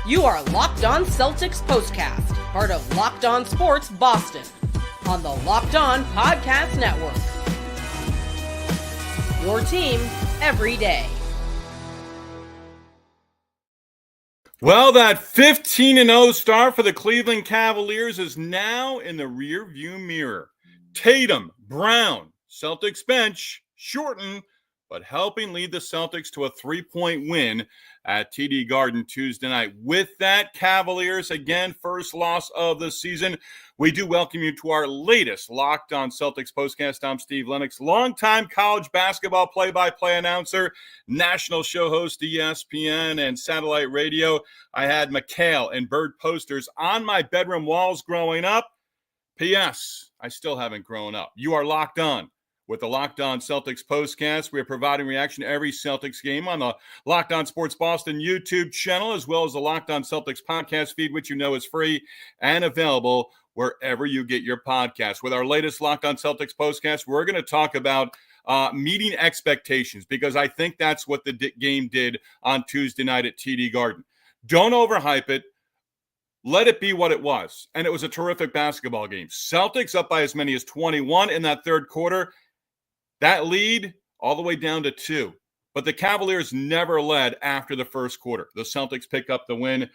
You are Locked On Celtics POSTCAST, part of Locked On Sports Boston, on the Locked On Podcast Network. Your team every day. Well, that 15-0 start for the Cleveland Cavaliers is now in the rearview mirror. Tatum, Brown, Celtics bench, shortened, but helping lead the Celtics to a 3-point win at TD Garden Tuesday night. With that, Cavaliers, again, first loss of the season. We do welcome you to our latest Locked On Celtics postcast. I'm Steve Lennox, longtime college basketball play-by-play announcer, national show host, ESPN, and satellite radio. I had McHale and Bird posters on my bedroom walls growing up. P.S. I still haven't grown up. You are locked on with the Locked On Celtics postcast. We are providing reaction to every Celtics game on the Locked On Sports Boston YouTube channel, as well as the Locked On Celtics podcast feed, which you know is free and available wherever you get your podcasts. With our latest Locked On Celtics postcast, we're going to talk about meeting expectations, because I think that's what the game did on Tuesday night at TD Garden. Don't overhype it. Let it be what it was. And it was a terrific basketball game. Celtics up by as many as 21 in that third quarter. That lead all the way down to 2. But the Cavaliers never led after the first quarter. The Celtics pick up the win,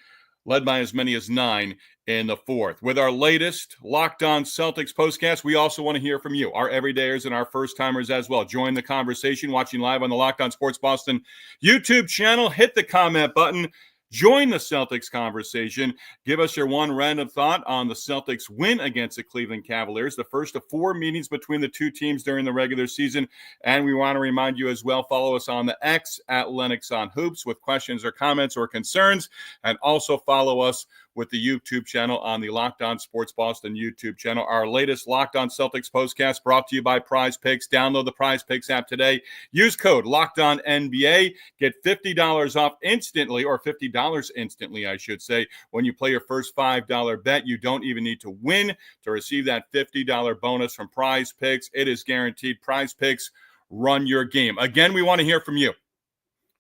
led by as many as 9 in the fourth. With our latest Locked On Celtics postcast, we also want to hear from you, our everydayers and our first-timers as well. Join the conversation, watching live on the Locked On Sports Boston YouTube channel. Hit the comment button. Join the Celtics conversation. Give us your one random thought on the Celtics win against the Cleveland Cavaliers, the first of 4 meetings between the two teams during the regular season. And we want to remind you as well, follow us on the X at Lennox on Hoops with questions or comments or concerns. And also follow us with the YouTube channel on the Locked On Sports Boston YouTube channel. Our latest Locked On Celtics postcast brought to you by Prize Picks. Download the Prize Picks app today. Use code LOCKEDONNBA. Get $50 off instantly, or $50 instantly, I should say, when you play your first $5 bet. You don't even need to win to receive that $50 bonus from Prize Picks. It is guaranteed. Prize Picks, run your game. Again, we want to hear from you.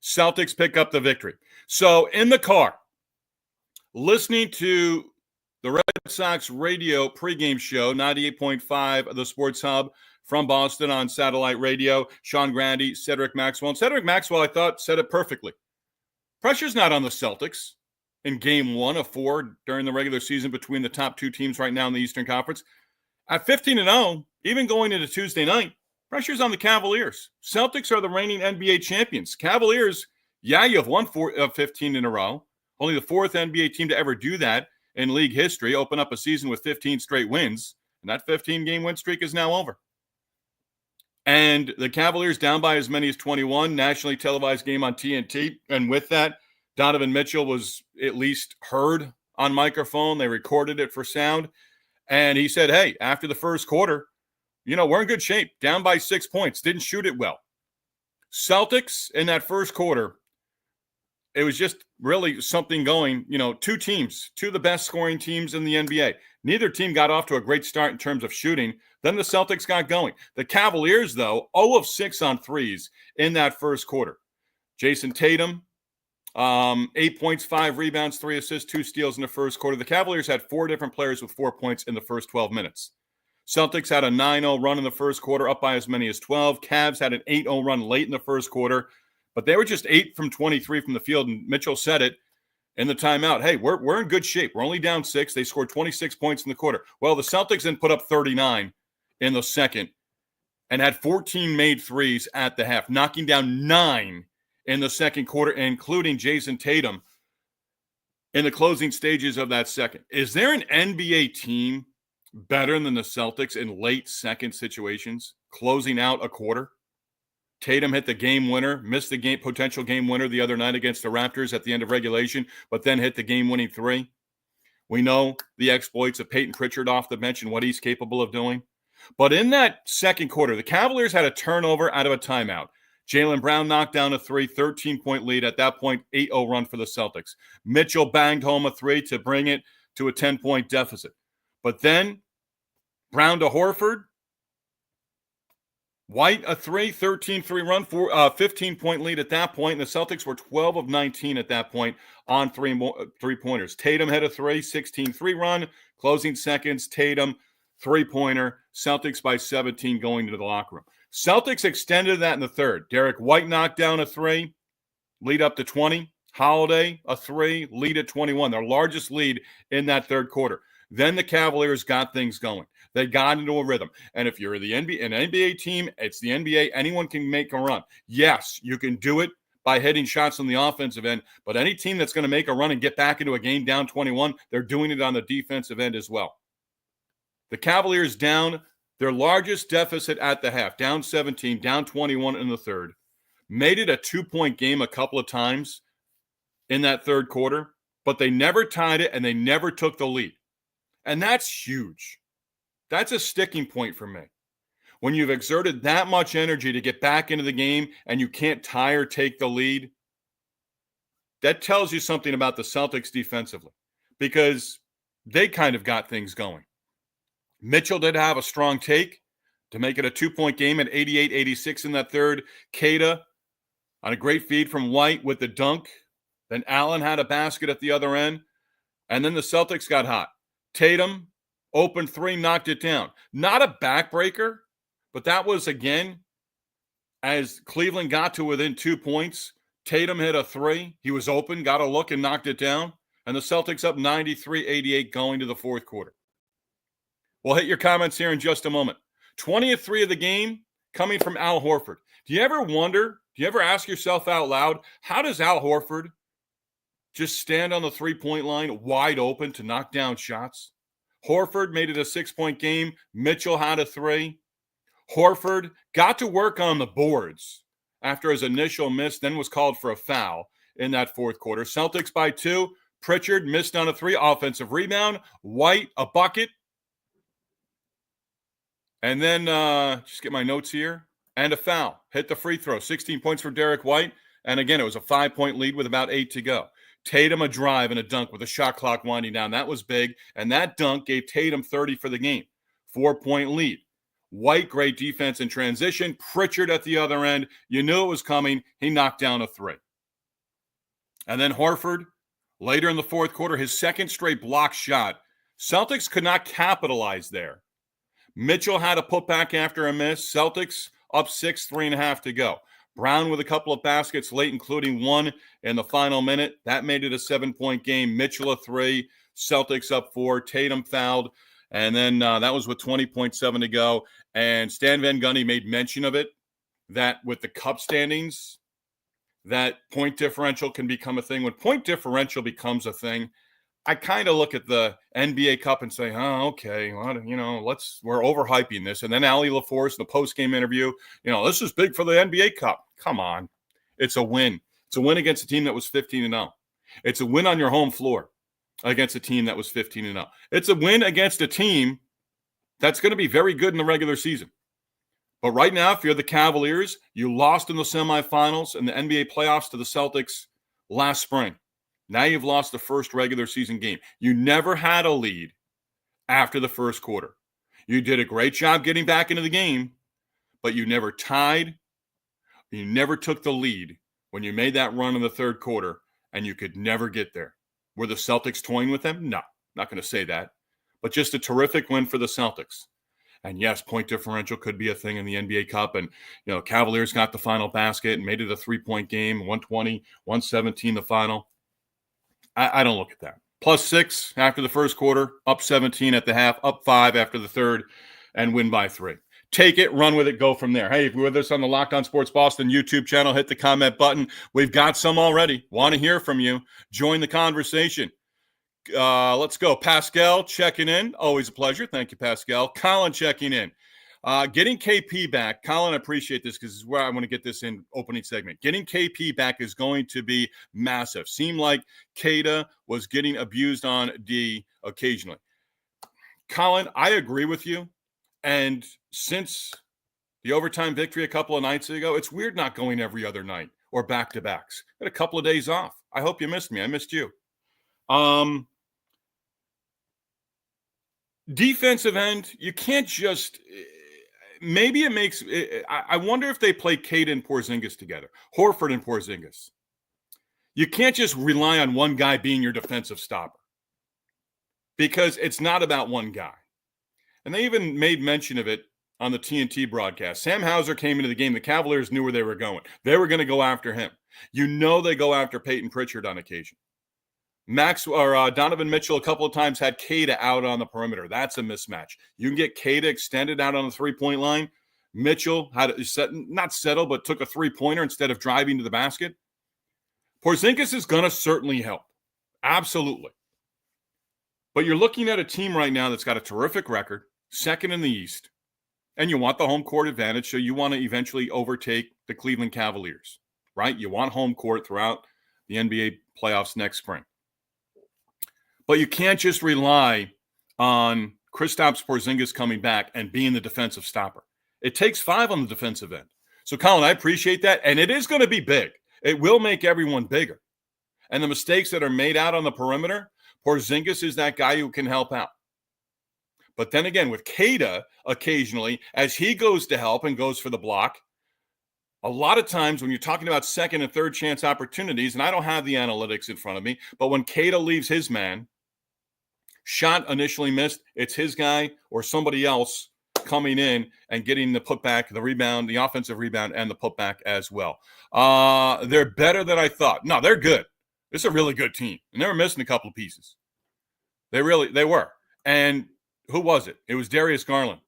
Celtics pick up the victory. So in the car, listening to the Red Sox radio pregame show, 98.5 of the Sports Hub from Boston on satellite radio, Sean Grande, Cedric Maxwell. And Cedric Maxwell, I thought, said it perfectly. Pressure's not on the Celtics in game 1 of 4 during the regular season between the top 2 teams right now in the Eastern Conference. At 15-0, even going into Tuesday night, pressure's on the Cavaliers. Celtics are the reigning NBA champions. Cavaliers, yeah, you have won 15 in a row. Only the 4th NBA team to ever do that in league history, open up a season with 15 straight wins. And that 15-game win streak is now over. And the Cavaliers down by as many as 21, nationally televised game on TNT. And with that, Donovan Mitchell was at least heard on microphone. They recorded it for sound. And he said, hey, after the first quarter, we're in good shape. Down by 6 points. Didn't shoot it well. Celtics in that first quarter, it was just really something going, 2 teams, 2 of the best scoring teams in the NBA. Neither team got off to a great start in terms of shooting. Then the Celtics got going. The Cavaliers, though, 0 of 6 on threes in that first quarter. Jayson Tatum, 8 points, 5 rebounds, 3 assists, 2 steals in the first quarter. The Cavaliers had 4 different players with 4 points in the first 12 minutes. Celtics had a 9-0 run in the first quarter, up by as many as 12. Cavs had an 8-0 run late in the first quarter. But they were just 8 from 23 from the field, and Mitchell said it in the timeout. Hey, we're in good shape. We're only down 6. They scored 26 points in the quarter. Well, the Celtics then put up 39 in the second and had 14 made threes at the half, knocking down 9 in the second quarter, including Jayson Tatum in the closing stages of that second. Is there an NBA team better than the Celtics in late second situations, closing out a quarter? Tatum hit the game winner, missed the potential game winner the other night against the Raptors at the end of regulation, but then hit the game-winning 3. We know the exploits of Payton Pritchard off the bench and what he's capable of doing. But in that second quarter, the Cavaliers had a turnover out of a timeout. Jaylen Brown knocked down a 3, 13-point lead. At that point, 8-0 run for the Celtics. Mitchell banged home a 3 to bring it to a 10-point deficit. But then Brown to Horford, White, a 13-3 run, 15-point lead at that point, and the Celtics were 12 of 19 at that point on three-pointers. Tatum had a 16-3 run, closing seconds, Tatum, three-pointer, Celtics by 17 going to the locker room. Celtics extended that in the third. Derek White knocked down a 3, lead up to 20. Holiday, a 3, lead at 21, their largest lead in that third quarter. Then the Cavaliers got things going. They got into a rhythm. And if you're an NBA team, it's the NBA. Anyone can make a run. Yes, you can do it by hitting shots on the offensive end, but any team that's going to make a run and get back into a game down 21, they're doing it on the defensive end as well. The Cavaliers down their largest deficit at the half, down 17, down 21 in the third. Made it a 2-point game a couple of times in that third quarter, but they never tied it and they never took the lead. And that's huge. That's a sticking point for me. When you've exerted that much energy to get back into the game and you can't tie or take the lead, that tells you something about the Celtics defensively because they kind of got things going. Mitchell did have a strong take to make it a 2-point game at 88-86 in that third. Cada on a great feed from White with the dunk. Then Allen had a basket at the other end. And then the Celtics got hot. Tatum, open 3, knocked it down. Not a backbreaker, but that was, again, as Cleveland got to within 2 points, Tatum hit a 3. He was open, got a look, and knocked it down. And the Celtics up 93-88 going to the fourth quarter. We'll hit your comments here in just a moment. 20 of 3 of the game coming from Al Horford. Do you ever ask yourself out loud, how does Al Horford just stand on the three-point line wide open to knock down shots? Horford made it a 6-point game. Mitchell had a 3. Horford got to work on the boards after his initial miss, then was called for a foul in that fourth quarter. Celtics by 2. Pritchard missed on a 3, offensive rebound. White, a bucket. And then, just get my notes here, and a foul. Hit the free throw. 16 points for Derek White. And again, it was a 5-point lead with about 8 to go. Tatum a drive and a dunk with a shot clock winding down. That was big. And that dunk gave Tatum 30 for the game. 4-point lead. White, great defense in transition. Pritchard at the other end. You knew it was coming. He knocked down a 3. And then Horford, later in the fourth quarter, his second straight block shot. Celtics could not capitalize there. Mitchell had a putback after a miss. Celtics up 6, 3.5 to go. Brown with a couple of baskets late, including one in the final minute. That made it a 7-point game. Mitchell a 3. Celtics up 4. Tatum fouled. And then that was with 20.7 to go. And Stan Van Gundy made mention of it, that with the cup standings, that point differential can become a thing. When point differential becomes a thing, I kind of look at the NBA Cup and say, oh, okay, well, we're overhyping this. And then Allie LaForce in the post-game interview, this is big for the NBA Cup. Come on. It's a win. It's a win against a team that was 15-0. It's a win on your home floor against a team that was 15-0. It's a win against a team that's going to be very good in the regular season. But right now, if you're the Cavaliers, you lost in the semifinals and the NBA playoffs to the Celtics last spring. Now you've lost the first regular season game. You never had a lead after the first quarter. You did a great job getting back into the game, but you never tied. You never took the lead when you made that run in the third quarter, and you could never get there. Were the Celtics toying with them? No, not going to say that. But just a terrific win for the Celtics. And yes, point differential could be a thing in the NBA Cup. And, Cavaliers got the final basket and made it a 3-point game, 120, 117 the final. I don't look at that. +6 after the first quarter, up 17 at the half, up 5 after the third, and win by 3. Take it, run with it, go from there. Hey, if you're with us on the Locked On Sports Boston YouTube channel, hit the comment button. We've got some already. Want to hear from you. Join the conversation. Let's go. Pascal checking in. Always a pleasure. Thank you, Pascal. Colin checking in. Getting KP back. Colin, I appreciate this because this is where I want to get this in opening segment. Getting KP back is going to be massive. Seemed like Cada was getting abused on D occasionally. Colin, I agree with you. And since the overtime victory a couple of nights ago, it's weird not going every other night or back-to-backs. Got a couple of days off. I hope you missed me. I missed you. Defensive end, you can't just maybe it makes – I wonder if they play Cade and Porzingis together, Horford and Porzingis. You can't just rely on one guy being your defensive stopper because it's not about one guy. And they even made mention of it on the TNT broadcast. Sam Hauser came into the game. The Cavaliers knew where they were going. They were going to go after him. You know they go after Payton Pritchard on occasion. Donovan Mitchell a couple of times had Kada out on the perimeter. That's a mismatch. You can get Kada extended out on the three-point line. Mitchell had not settle, but took a three-pointer instead of driving to the basket. Porzingis is going to certainly help. Absolutely. But you're looking at a team right now that's got a terrific record, second in the East, and you want the home court advantage, so you want to eventually overtake the Cleveland Cavaliers, right? You want home court throughout the NBA playoffs next spring. But you can't just rely on Kristaps Porzingis coming back and being the defensive stopper. It takes 5 on the defensive end. So, Colin, I appreciate that, and it is going to be big. It will make everyone bigger. And the mistakes that are made out on the perimeter, Porzingis is that guy who can help out. But then again, with Kada, occasionally, as he goes to help and goes for the block, a lot of times when you're talking about second and third chance opportunities, and I don't have the analytics in front of me, but when Kada leaves his man, shot initially missed, it's his guy or somebody else coming in and getting the putback, the rebound, the offensive rebound, and the putback as well. They're better than I thought. No, they're good. It's a really good team. And they were missing a couple of pieces. They were. And who was it? It was Darius Garland.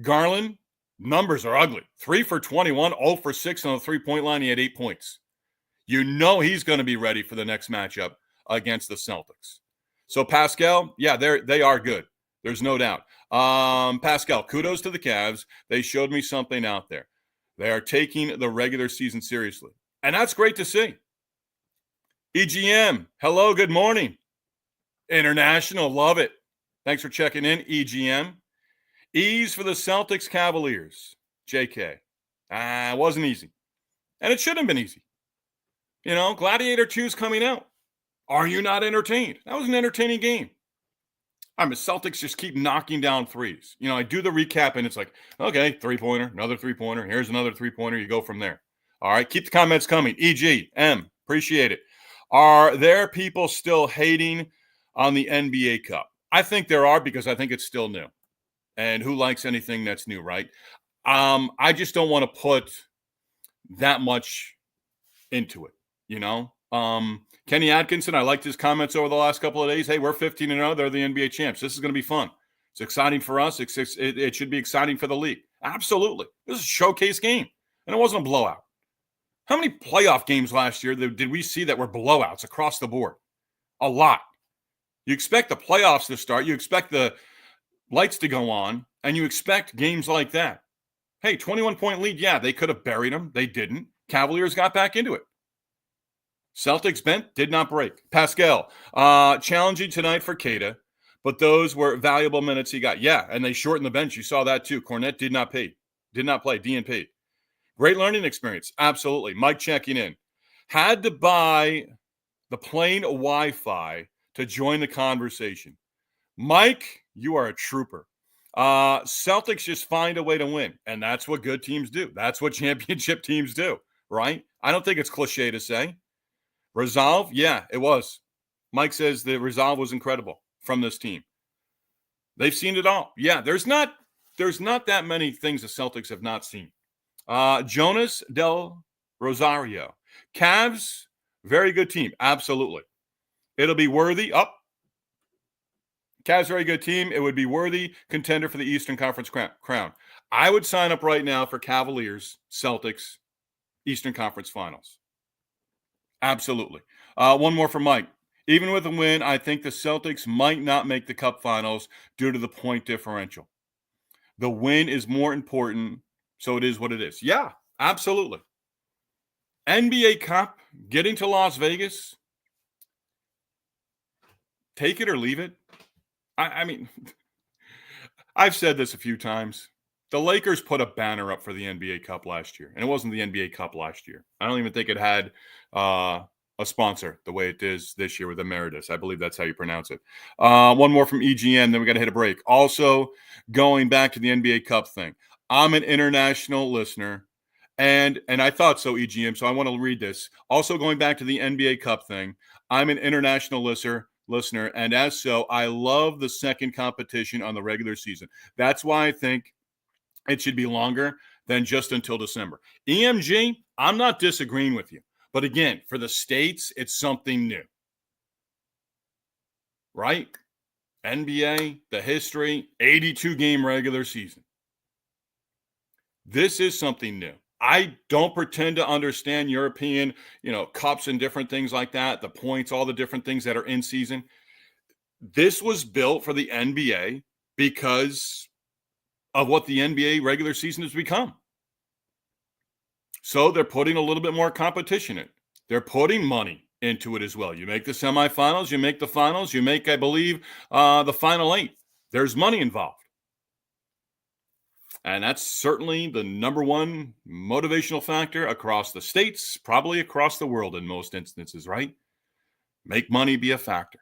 Garland, numbers are ugly. 3 for 21, 0 for 6 on the three-point line. He had 8 points. You know he's going to be ready for the next matchup against the Celtics. So Pascal, yeah, they are good. There's no doubt. Pascal, kudos to the Cavs. They showed me something out there. They are taking the regular season seriously. And that's great to see. EGM, hello, good morning. International, love it. Thanks for checking in, EGM. Ease for the Celtics Cavaliers. JK. It wasn't easy. And it should have been easy. You know, Gladiator 2's coming out. Are you not entertained? That was an entertaining game. Celtics just keep knocking down threes. You know, I do the recap, and it's like, okay, three-pointer, another three-pointer. Here's another three-pointer. You go from there. All right, keep the comments coming. EGM, appreciate it. Are there people still hating on the NBA Cup? I think there are because I think it's still new. And who likes anything that's new, right? I just don't want to put that much into it, you know? Kenny Atkinson, I liked his comments over the last couple of days. Hey, we're 15-0. They're the NBA champs. This is going to be fun. It's exciting for us. It should be exciting for the league. Absolutely. This is a showcase game, and it wasn't a blowout. How many playoff games last year did we see that were blowouts across the board? A lot. You expect the playoffs to start. You expect the lights to go on, and you expect games like that. Hey, 21-point lead. Yeah, they could have buried them. They didn't. Cavaliers got back into it. Celtics bent, did not break. Pascal, challenging tonight for Kada, but those were valuable minutes he got. Yeah, and they shortened the bench. You saw that too. Cornette did not play. DNP. Great learning experience. Absolutely. Mike checking in. Had to buy the plain Wi-Fi to join the conversation. Mike, you are a trooper. Celtics just find a way to win, and that's what good teams do. That's what championship teams do, right? I don't think it's cliche to say. Resolve? Yeah, it was. Mike says the resolve was incredible from this team. They've seen it all. Yeah, there's not that many things the Celtics have not seen. Jonas Del Rosario. Cavs, very good team. Absolutely. It'll be worthy. Cavs, very good team. It would be worthy contender for the Eastern Conference crown. I would sign up right now for Cavaliers, Celtics, Eastern Conference Finals. Absolutely. One more from Mike. Even with a win, I think the Celtics might not make the Cup Finals due to the point differential. The win is more important, so it is what it is. Yeah, absolutely. NBA Cup, getting to Las Vegas, take it or leave it. I mean, I've said this a few times. The Lakers put a banner up for the NBA Cup last year, and it wasn't the NBA Cup last year. I don't even think it had a sponsor the way it is this year with Emeritus. I believe that's how you pronounce it. One more from EGN, then we got to hit a break. Also, going back to the NBA Cup thing, I'm an international listener. And I thought so, EGM. So I want to read this. Also, going back to the NBA Cup thing, I'm an international listener, and as so, I love the second competition on the regular season. That's why I think it should be longer than just until December. EMG, I'm not disagreeing with you. But again, for the States, it's something new. Right? NBA, the history, 82-game regular season. This is something new. I don't pretend to understand European, cups and different things like that, the points, all the different things that are in season. This was built for the NBA because of what the NBA regular season has become. So they're putting a little bit more competition in. They're putting money into it as well. You make the semifinals, you make the finals, you make, I believe, the final 8. There's money involved. And that's certainly the number one motivational factor across the states, probably across the world in most instances, right? Make money be a factor.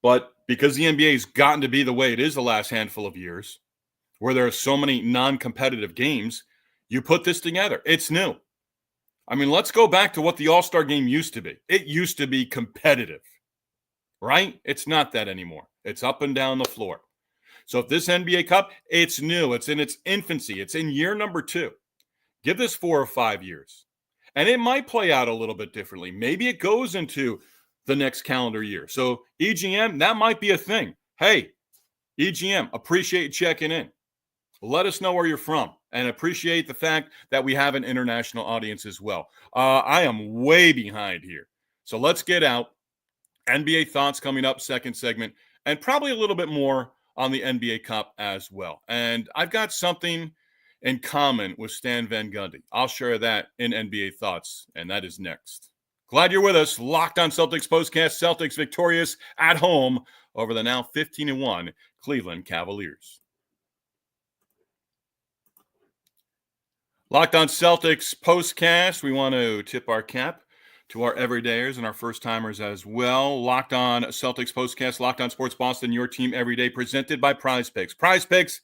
But because the NBA has gotten to be the way it is the last handful of years, where there are so many non-competitive games, you put this together. It's new. I mean, let's go back to what the All-Star game used to be. It used to be competitive, right? It's not that anymore. It's up and down the floor. So if this NBA Cup, it's new. It's in its infancy. It's in year number 2. Give this 4 or 5 years. And it might play out a little bit differently. Maybe it goes into the next calendar year. So EGM, that might be a thing. Hey, EGM, appreciate you checking in. Let us know where you're from and appreciate the fact that we have an international audience as well. I am way behind here. So let's get out. NBA thoughts coming up, second segment, and probably a little bit more on the NBA Cup as well. And I've got something in common with Stan Van Gundy. I'll share that in NBA Thoughts, and that is next. Glad you're with us. Locked on Celtics Postcast. Celtics victorious at home over the now 15-1 Cleveland Cavaliers. Locked on Celtics Postcast. We want to tip our cap to our everydayers and our first-timers as well. Locked on Celtics Postcast, Locked on Sports Boston, your team every day, presented by Prize Picks. Prize Picks,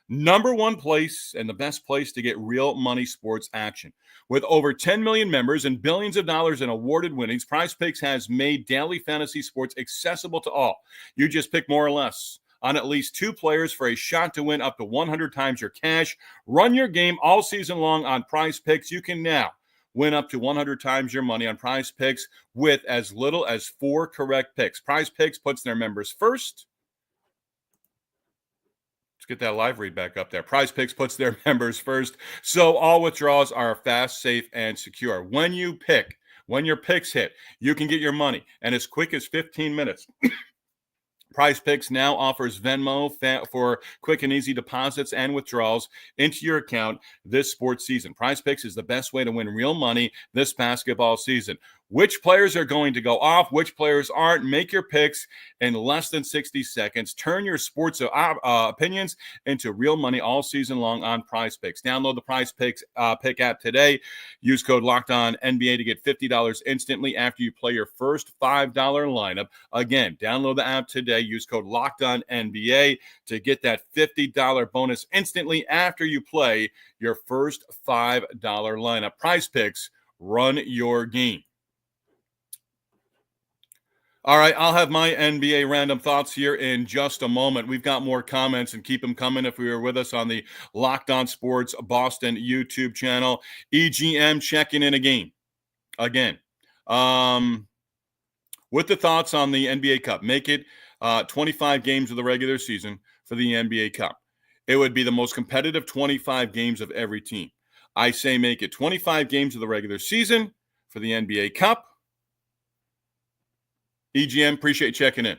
number one place and the best place to get real money sports action. With over 10 million members and billions of dollars in awarded winnings, Prize Picks has made daily fantasy sports accessible to all. You just pick more or less on at least 2 players for a shot to win up to 100 times your cash. Run your game all season long on Prize Picks. You can now win up to 100 times your money on Prize Picks with as little as 4 correct picks. Prize Picks puts their members first. Let's get that live read back up there. Prize Picks puts their members first, so all withdrawals are fast, safe, and secure. When your picks hit, you can get your money in as quick as 15 minutes. Prize Picks now offers Venmo for quick and easy deposits and withdrawals into your account this sports season. Prize Picks is the best way to win real money this basketball season. Which players are going to go off? Which players aren't? Make your picks in less than 60 seconds. Turn your sports opinions into real money all season long on Prize Picks. Download the Prize Picks pick app today. Use code LOCKEDONNBA to get $50 instantly after you play your first $5 lineup. Again, download the app today. Use code LOCKEDONNBA to get that $50 bonus instantly after you play your first $5 lineup. Prize Picks, run your game. All right, I'll have my NBA random thoughts here in just a moment. We've got more comments, and keep them coming if you were with us on the Locked On Sports Boston YouTube channel. EGM checking in again. With the thoughts on the NBA Cup. Make it 25 games of the regular season for the NBA Cup. It would be the most competitive 25 games of every team. I say make it 25 games of the regular season for the NBA Cup. EGM, appreciate checking in.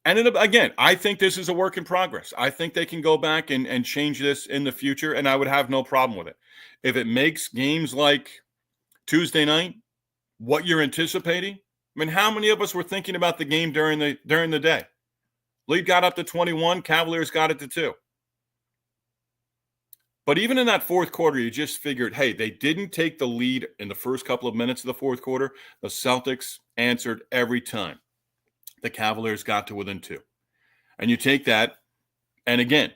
And again, I think this is a work in progress. I think they can go back and change this in the future, and I would have no problem with it. If it makes games like Tuesday night what you're anticipating, I mean, how many of us were thinking about the game during the day? Lead got up to 21, Cavaliers got it to 2. But even in that fourth quarter, you just figured, hey, they didn't take the lead in the first couple of minutes of the fourth quarter. The Celtics answered every time. The Cavaliers got to within 2. And you take that, and again,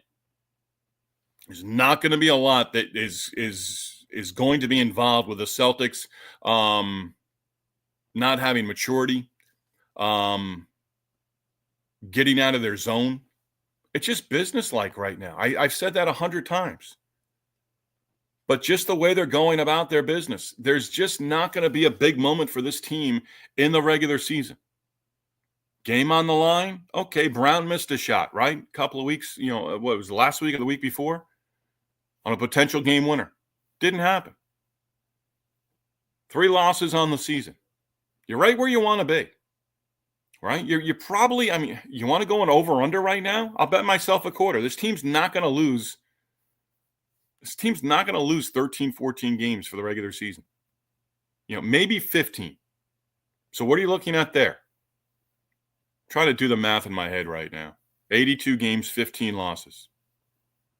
There's not going to be a lot that is going to be involved with the Celtics not having maturity, getting out of their zone. It's just businesslike right now. I've said that 100 times. But just the way they're going about their business, there's just not going to be a big moment for this team in the regular season. Game on the line. Okay, Brown missed a shot, right? A couple of weeks, what was it, last week or the week before? On a potential game winner. Didn't happen. 3 losses on the season. You're right where you want to be, right? You're probably, you want to go an over-under right now? I'll bet myself a quarter. This team's not going to lose 13, 14 games for the regular season. Maybe 15. So what are you looking at there? Try to do the math in my head right now. 82 games, 15 losses.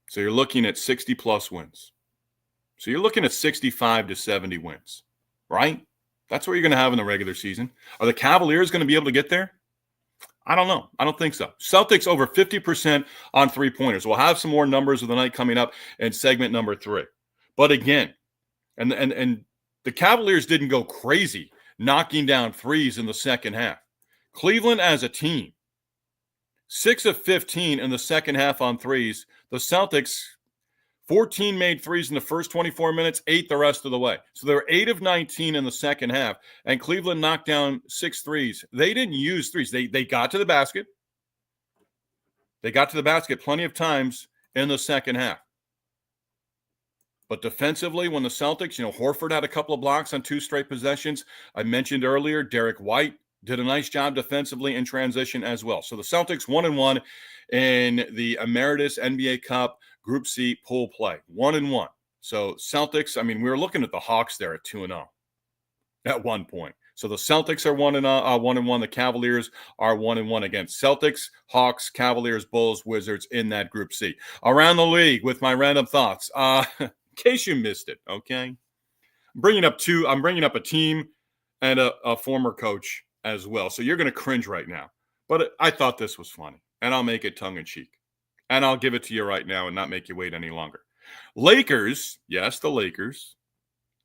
So you're looking at 60-plus wins. So you're looking at 65 to 70 wins, right? That's what you're going to have in the regular season. Are the Cavaliers going to be able to get there? I don't know. I don't think so. Celtics over 50% on three-pointers. We'll have some more numbers of the night coming up in segment number 3. But again, and the Cavaliers didn't go crazy knocking down threes in the second half. Cleveland as a team, 6 of 15 in the second half on threes. The Celtics, 14 made threes in the first 24 minutes, 8 the rest of the way. So they were 8 of 19 in the second half, and Cleveland knocked down 6 threes. They didn't use threes. They got to the basket. They got to the basket plenty of times in the second half. But defensively, when the Celtics, Horford had a couple of blocks on 2 straight possessions. I mentioned earlier, Derek White did a nice job defensively in transition as well. So the Celtics 1-1 in the Emeritus NBA Cup Group C pool play. 1-1. So Celtics, we were looking at the Hawks there at 2-0 at one point. So the Celtics are 1-1. The Cavaliers are 1-1 against Celtics, Hawks, Cavaliers, Bulls, Wizards in that Group C. Around the league with my random thoughts. In case you missed it, okay? I'm bringing up a team and a former coach as well. So you're going to cringe right now. But I thought this was funny, and I'll make it tongue-in-cheek. And I'll give it to you right now and not make you wait any longer. Lakers, yes, the Lakers.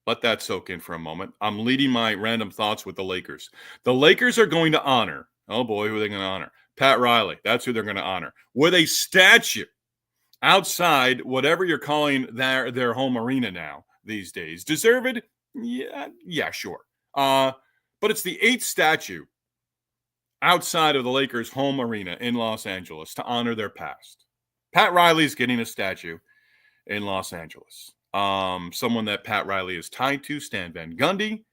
Let that soak in for a moment. I'm leading my random thoughts with the Lakers. The Lakers are going to honor, oh boy, who are they going to honor? Pat Riley. That's who they're going to honor. With a statue outside whatever you're calling their home arena now these days. Deserved? Yeah, sure. But it's the 8th statue outside of the Lakers' home arena in Los Angeles to honor their past. Pat Riley's getting a statue in Los Angeles. Someone that Pat Riley is tied to, Stan Van Gundy.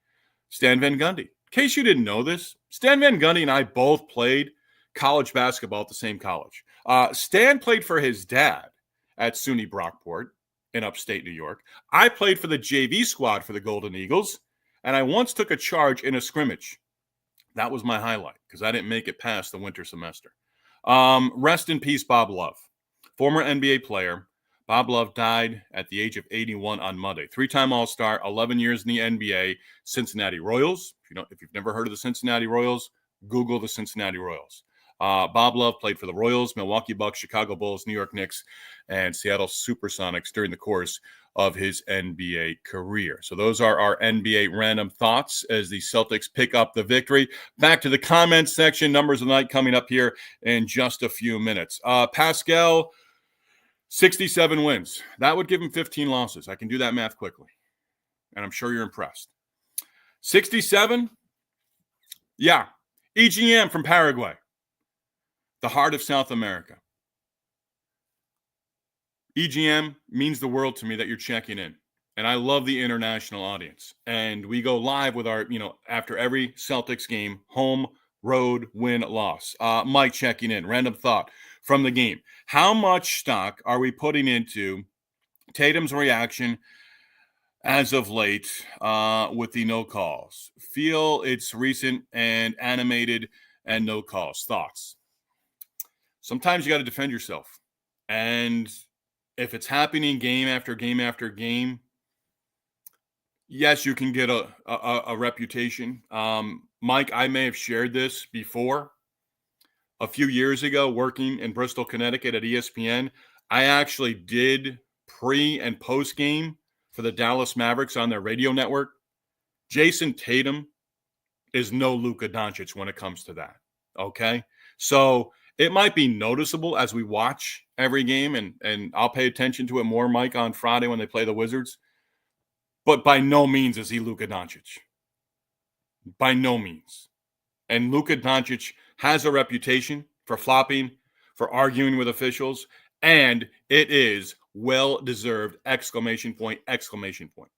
In case you didn't know this, Stan Van Gundy and I both played college basketball at the same college. Stan played for his dad at SUNY Brockport in upstate New York. I played for the JV squad for the Golden Eagles, and I once took a charge in a scrimmage. That was my highlight because I didn't make it past the winter semester. Rest in peace, Bob Love. Former NBA player. Bob Love died at the age of 81 on Monday. 3-time All-Star, 11 years in the NBA, Cincinnati Royals. If you've never heard of the Cincinnati Royals, Google the Cincinnati Royals. Bob Love played for the Royals, Milwaukee Bucks, Chicago Bulls, New York Knicks, and Seattle Supersonics during the course of his NBA career. So those are our NBA random thoughts as the Celtics pick up the victory. Back to the comments section. Numbers of the night coming up here in just a few minutes. Pascal, 67 wins. That would give him 15 losses. I can do that math quickly, and I'm sure you're impressed. 67? Yeah. EGM from Paraguay. The heart of South America. EGM means the world to me that you're checking in. And I love the international audience. And we go live with our, after every Celtics game, home, road, win, loss. Mike checking in. Random thought from the game. How much stock are we putting into Tatum's reaction as of late with the no calls? Feel it's recent and animated and no calls. Thoughts? Sometimes you got to defend yourself. And if it's happening game after game after game, yes, you can get a reputation. Mike, I may have shared this before. A few years ago, working in Bristol, Connecticut at ESPN, I actually did pre and post game for the Dallas Mavericks on their radio network, Jayson Tatum is no Luka Doncic when it comes to that. Okay. So it might be noticeable as we watch every game, and I'll pay attention to it more, Mike, on Friday when they play the Wizards. But by no means is he Luka Doncic. By no means. And Luka Doncic has a reputation for flopping, for arguing with officials, and it is well-deserved! Exclamation point, exclamation point.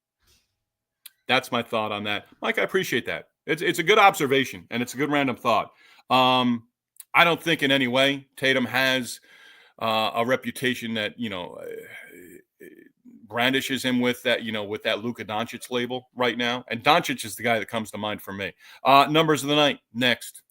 That's my thought on that. Mike, I appreciate that. It's a good observation, and it's a good random thought. I don't think in any way Tatum has a reputation that, brandishes him with that, with that Luka Doncic label right now. And Doncic is the guy that comes to mind for me. Numbers of the night next.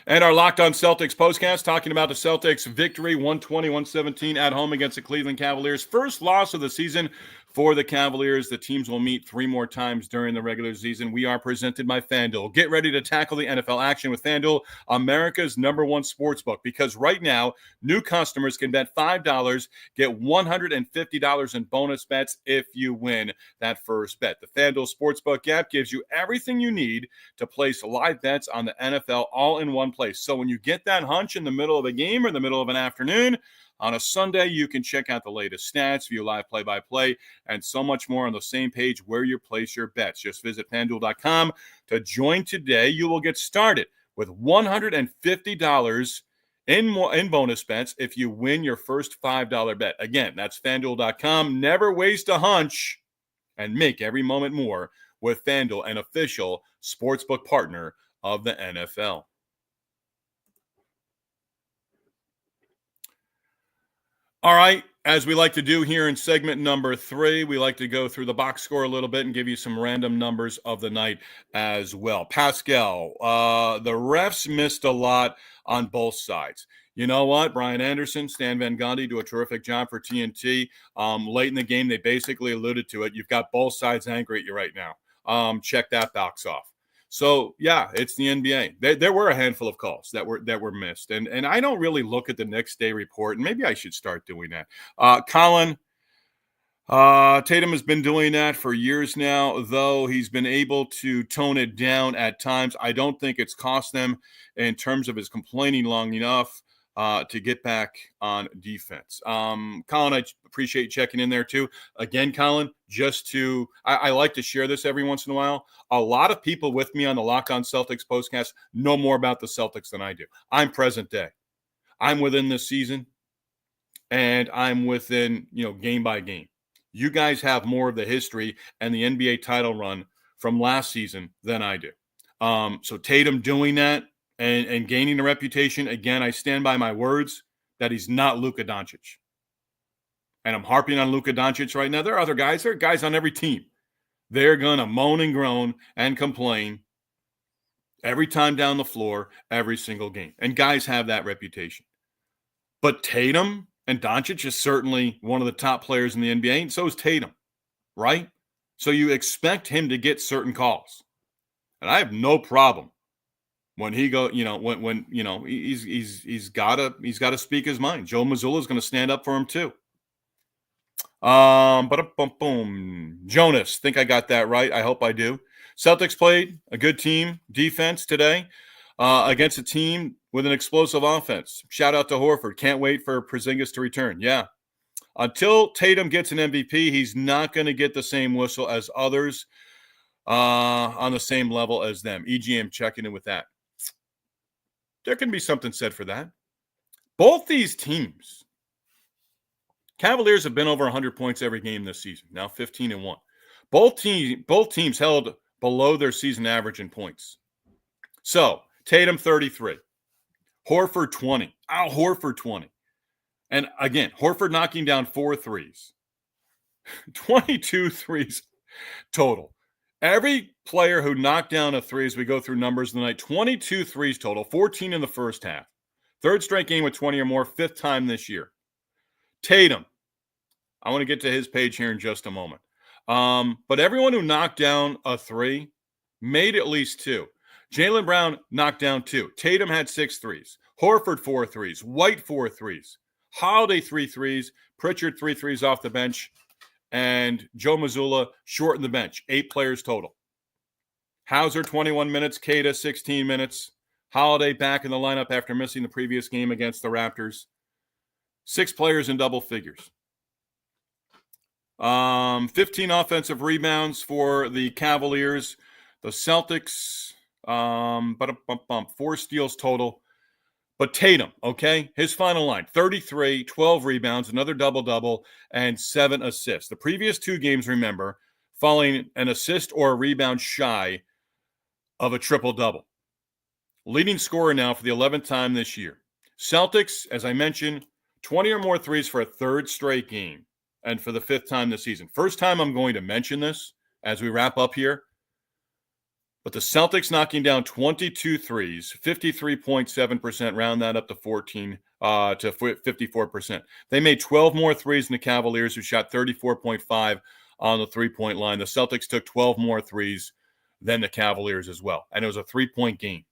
And our Locked On Celtics postcast talking about the Celtics victory 120-117 at home against the Cleveland Cavaliers. First loss of the season for the Cavaliers. The teams will meet 3 more times during the regular season. We are presented by FanDuel. Get ready to tackle the NFL action with FanDuel, America's #1 sportsbook, because right now, new customers can bet $5, get $150 in bonus bets if you win that first bet. The FanDuel Sportsbook app gives you everything you need to place live bets on the NFL all in one place. So when you get that hunch in the middle of a game or in the middle of an afternoon, on a Sunday, you can check out the latest stats, view live play-by-play, and so much more on the same page where you place your bets. Just visit FanDuel.com to join today. You will get started with $150 in bonus bets if you win your first $5 bet. Again, that's FanDuel.com. Never waste a hunch and make every moment more with FanDuel, an official sportsbook partner of the NFL. All right, as we like to do here in segment number 3, we like to go through the box score a little bit and give you some random numbers of the night as well. Pascal, the refs missed a lot on both sides. You know what? Brian Anderson, Stan Van Gundy do a terrific job for TNT. Late in the game, they basically alluded to it. You've got both sides angry at you right now. Check that box off. So, yeah, it's the NBA. There were a handful of calls that were missed. And I don't really look at the next day report, and maybe I should start doing that. Colin, Tatum has been doing that for years now, though he's been able to tone it down at times. I don't think it's cost them in terms of his complaining long enough to get back on defense. Colin, I appreciate you checking in there too. Again, Colin, I like to share this every once in a while. A lot of people with me on the Locked On Celtics postcast know more about the Celtics than I do. I'm present day. I'm within this season, and I'm within, game by game. You guys have more of the history and the NBA title run from last season than I do. So Tatum doing that, and gaining a reputation, again, I stand by my words that he's not Luka Doncic. And I'm harping on Luka Doncic right now. There are other guys. There are guys on every team. They're going to moan and groan and complain every time down the floor, every single game. And guys have that reputation. But Tatum and Doncic is certainly one of the top players in the NBA, and so is Tatum, right? So you expect him to get certain calls. And I have no problem when he he's got to speak his mind. Joe Mazzulla is going to stand up for him too. Jonas, think I got that right. I hope I do. Celtics played a good team defense today against a team with an explosive offense. Shout out to Horford. Can't wait for Porzingis to return. Yeah. Until Tatum gets an MVP, he's not going to get the same whistle as others on the same level as them. EGM checking in with that. There can be something said for that. Both these teams, Cavaliers have been over 100 points every game this season, now 15-1. Both teams held below their season average in points. So, Tatum 33, Horford 20, Al Horford 20. And again, Horford knocking down 4 threes, 22 threes total. Every player who knocked down a three, as we go through numbers tonight, 22 threes total, 14 in the first half. Third straight game with 20 or more, 5th time this year. Tatum, I want to get to his page here in just a moment. But everyone who knocked down a three made at least 2. Jaylen Brown knocked down 2. Tatum had 6 threes. Horford 4 threes. White 4 threes. Holiday 3 threes, Pritchard 3 threes off the bench, and Joe Mazzulla shortened the bench. 8 players total. Hauser 21 minutes, Queta 16 minutes. Holiday back in the lineup after missing the previous game against the Raptors. 6 players in double figures. 15 offensive rebounds for the Cavaliers. The Celtics, 4 steals total. But Tatum, okay, his final line, 33, 12 rebounds, another double-double, and 7 assists. The previous 2 games, remember, falling an assist or a rebound shy of a triple-double. Leading scorer now for the 11th time this year. Celtics, as I mentioned, 20 or more threes for a 3rd straight game, and for the 5th time this season. First time I'm going to mention this as we wrap up here. But the Celtics knocking down 22 threes, 53.7%, round that up to 54%. They made 12 more threes than the Cavaliers, who shot 34.5 on the three-point line. The Celtics took 12 more threes than the Cavaliers as well, and it was a 3-point game.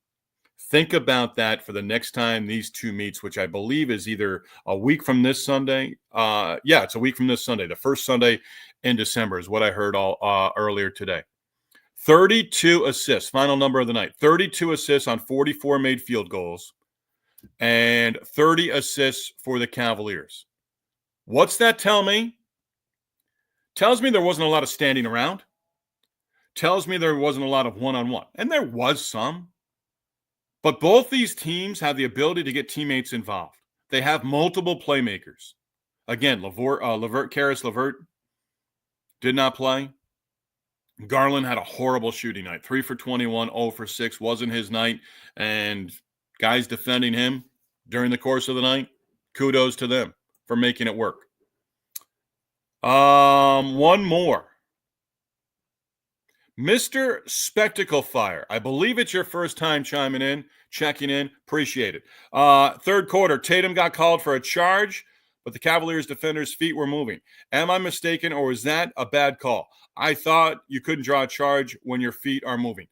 Think about that for the next time these two meets, which I believe is either a week from this Sunday. It's a week from this Sunday. The first Sunday in December is what I heard earlier today. 32 assists, final number of the night. 32 assists on 44 made field goals and 30 assists for the Cavaliers. What's that tell me? Tells me there wasn't a lot of standing around. Tells me there wasn't a lot of one-on-one. And there was some. But both these teams have the ability to get teammates involved. They have multiple playmakers. Again, Caris LeVert did not play. Garland had a horrible shooting night. 3 for 21, 0 for 6. Wasn't his night. And guys defending him during the course of the night, kudos to them for making it work. One more. Mr. Spectacle Fire. I believe it's your first time chiming in, checking in. Appreciate it. 3rd quarter, Tatum got called for a charge, but the Cavaliers defenders' feet were moving. Am I mistaken, or is that a bad call? I thought you couldn't draw a charge when your feet are moving.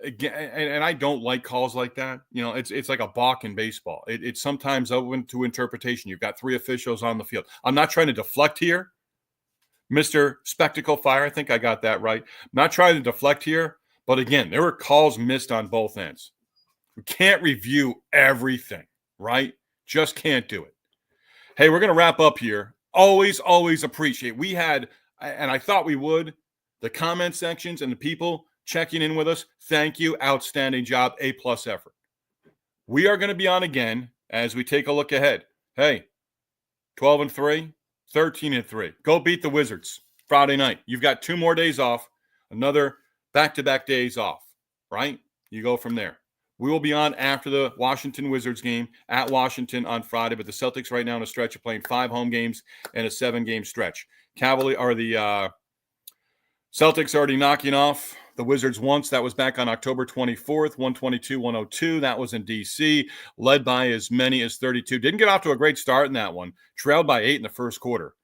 Again, and I don't like calls like that. You know, it's like a balk in baseball. It's sometimes open to interpretation. You've got 3 officials on the field. I'm not trying to deflect here, Mr. Spectacle Fire. I think I got that right. I'm not trying to deflect here, but again, there were calls missed on both ends. We can't review everything, right? Just can't do it. Hey, we're going to wrap up here. Always appreciate. We had, and I thought we would, the comment sections and the people checking in with us. Thank you. Outstanding job. A+ effort. We are going to be on again as we take a look ahead. Hey, 12-3, 13-3. Go beat the Wizards Friday night. You've got 2 more days off, another back-to-back days off, right? You go from there. We will be on after the Washington Wizards game at Washington on Friday, but the Celtics right now in a stretch of playing 5 home games and a 7-game stretch. The Celtics already knocking off the Wizards once. That was back on October 24th, 122-102. That was in D.C., led by as many as 32. Didn't get off to a great start in that one. Trailed by 8 in the first quarter.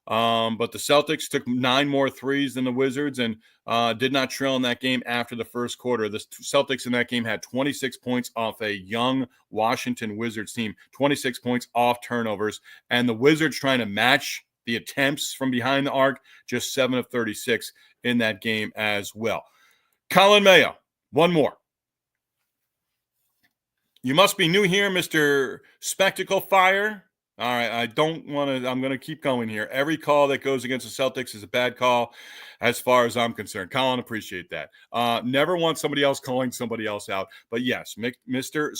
But the Celtics took 9 more threes than the Wizards and did not trail in that game after the first quarter. The Celtics in that game had 26 points off a young Washington Wizards team, 26 points off turnovers, and the Wizards trying to match the attempts from behind the arc, just 7 of 36 in that game as well. Colin Mayo, one more. You must be new here, Mr. Spectacle Fire. All right, I'm going to keep going here. Every call that goes against the Celtics is a bad call as far as I'm concerned. Colin, appreciate that. Never want somebody else calling somebody else out. But yes, Mr.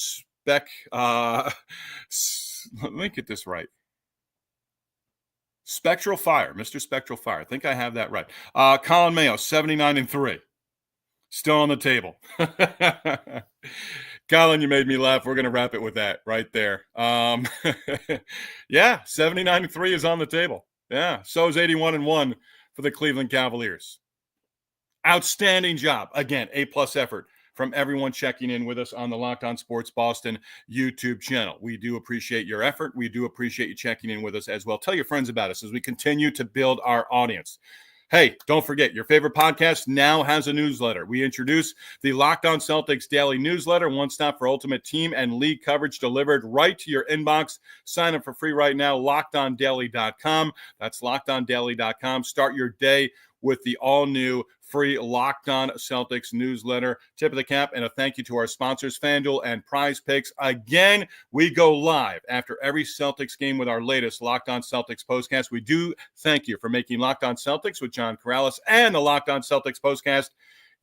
Let me get this right. Spectral Fire, Mr. Spectral Fire. I think I have that right. Colin Mayo, 79-3. Still on the table. Colin, you made me laugh. We're going to wrap it with that right there. Yeah, 79-3 is on the table. Yeah, so is 81-1 for the Cleveland Cavaliers. Outstanding job. Again, A+ effort from everyone checking in with us on the Locked On Sports Boston YouTube channel. We do appreciate your effort. We do appreciate you checking in with us as well. Tell your friends about us as we continue to build our audience. Hey, don't forget, your favorite podcast now has a newsletter. We introduced the Locked On Celtics daily newsletter, one stop for ultimate team and league coverage delivered right to your inbox. Sign up for free right now, lockedondaily.com. That's lockedondaily.com. Start your day with the all-new free Locked On Celtics newsletter. Tip of the cap and a thank you to our sponsors, FanDuel and Prize Picks. Again, we go live after every Celtics game with our latest Locked On Celtics postcast. We do thank you for making Locked On Celtics with John Corrales and the Locked On Celtics postcast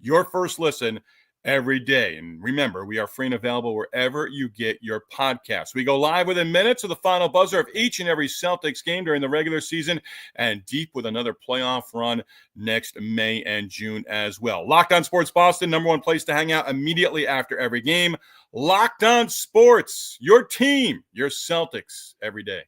your first listen every day. And remember, we are free and available wherever you get your podcasts. We go live within minutes of the final buzzer of each and every Celtics game during the regular season and deep with another playoff run next May and June as well. Locked On Sports Boston, number one place to hang out immediately after every game. Locked On Sports, your team, your Celtics every day.